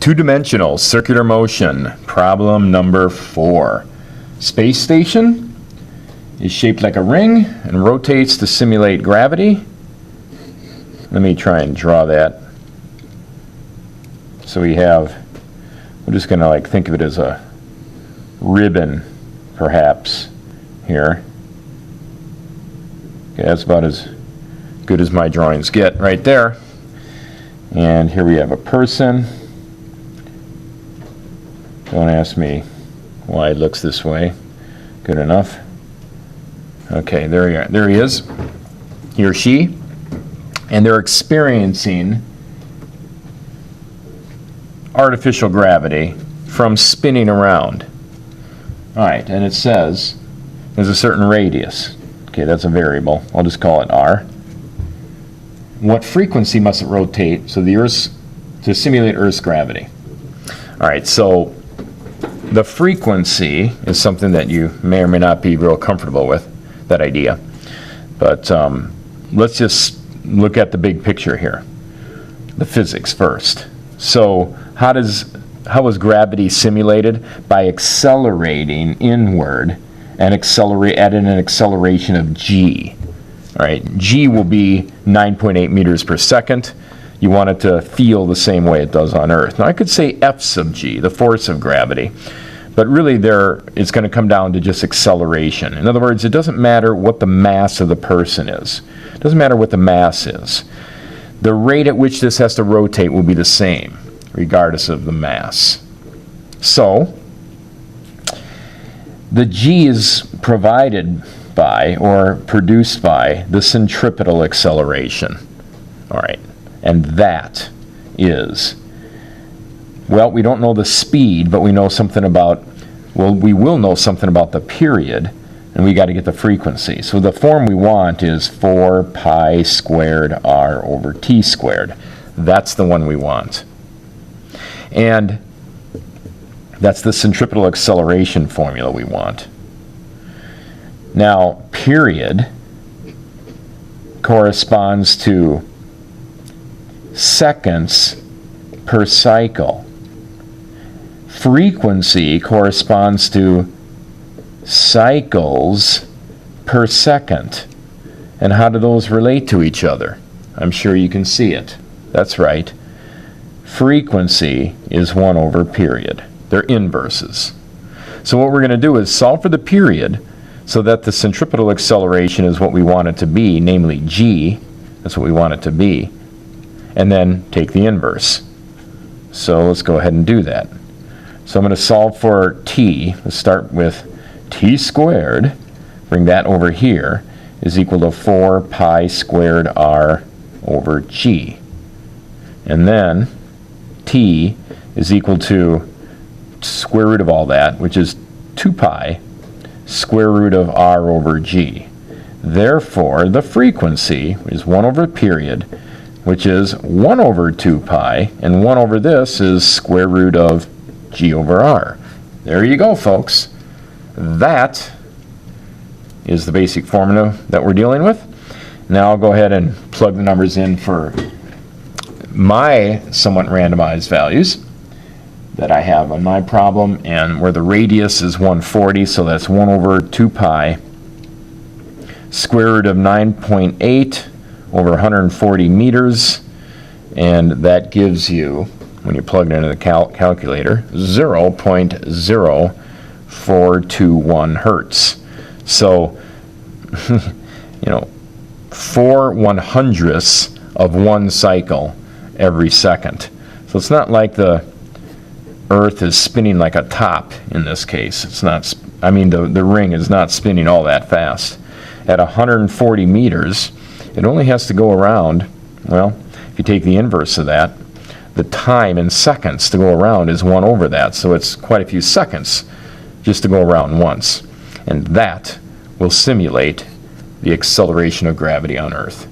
Two-dimensional circular motion, problem number 4. Space station is shaped like a ring and rotates to simulate gravity. Let me try and draw that. So we have, we're just going to like think of it as a ribbon, perhaps, here. Okay, that's about as good as my drawings get right there. And here we have a person. Don't ask me why it looks this way. Good enough. Okay, there he is. He or she. And they're experiencing artificial gravity from spinning around. All right, and it says there's a certain radius. Okay, that's a variable. I'll just call it r. What frequency must it rotate to simulate Earth's gravity? All right, so the frequency is something that you may or may not be real comfortable with, that idea. But let's just look at the big picture here, the physics first. So how is gravity simulated? By accelerating inward and at an acceleration of g. All right, g will be 9.8 meters per second. You want it to feel the same way it does on Earth. Now I could say f sub g, the force of gravity, but really it's going to come down to just acceleration. In other words, it doesn't matter what the mass of the person is. It doesn't matter what the mass is. The rate at which this has to rotate will be the same, regardless of the mass. So the g is provided by or produced by the centripetal acceleration. All right. And that is, well, we don't know the speed, but we know something about, well, we will know something about the period, and we got to get the frequency. So the form we want is 4 pi squared r over t squared. That's the one we want. And that's the centripetal acceleration formula we want. Now, period corresponds to seconds per cycle. Frequency corresponds to cycles per second. And how do those relate to each other? I'm sure you can see it. That's right. Frequency is 1 over period. They're inverses. So what we're going to do is solve for the period so that the centripetal acceleration is what we want it to be, namely g. That's what we want it to be. And then take the inverse. So let's go ahead and do that. So I'm going to solve for t. Let's start with t squared, bring that over here, is equal to 4 pi squared r over g. And then t is equal to square root of all that, which is 2 pi square root of r over g. Therefore, the frequency is 1 over period, which is 1 over 2 pi, and 1 over this is square root of g over r. There you go, folks. That is the basic formula that we're dealing with. Now I'll go ahead and plug the numbers in for my somewhat randomized values that I have on my problem, and where the radius is 140, so that's 1 over 2 pi square root of 9.8 over 140 meters, and that gives you, when you plug it into the calculator, 0.0421 hertz. So, 4 100ths of 1 cycle every second. So it's not like the Earth is spinning like a top in this case. It's not, the ring is not spinning all that fast. At 140 meters, it only has to go around, well, if you take the inverse of that, the time in seconds to go around is 1 over that. So it's quite a few seconds just to go around once. And that will simulate the acceleration of gravity on Earth.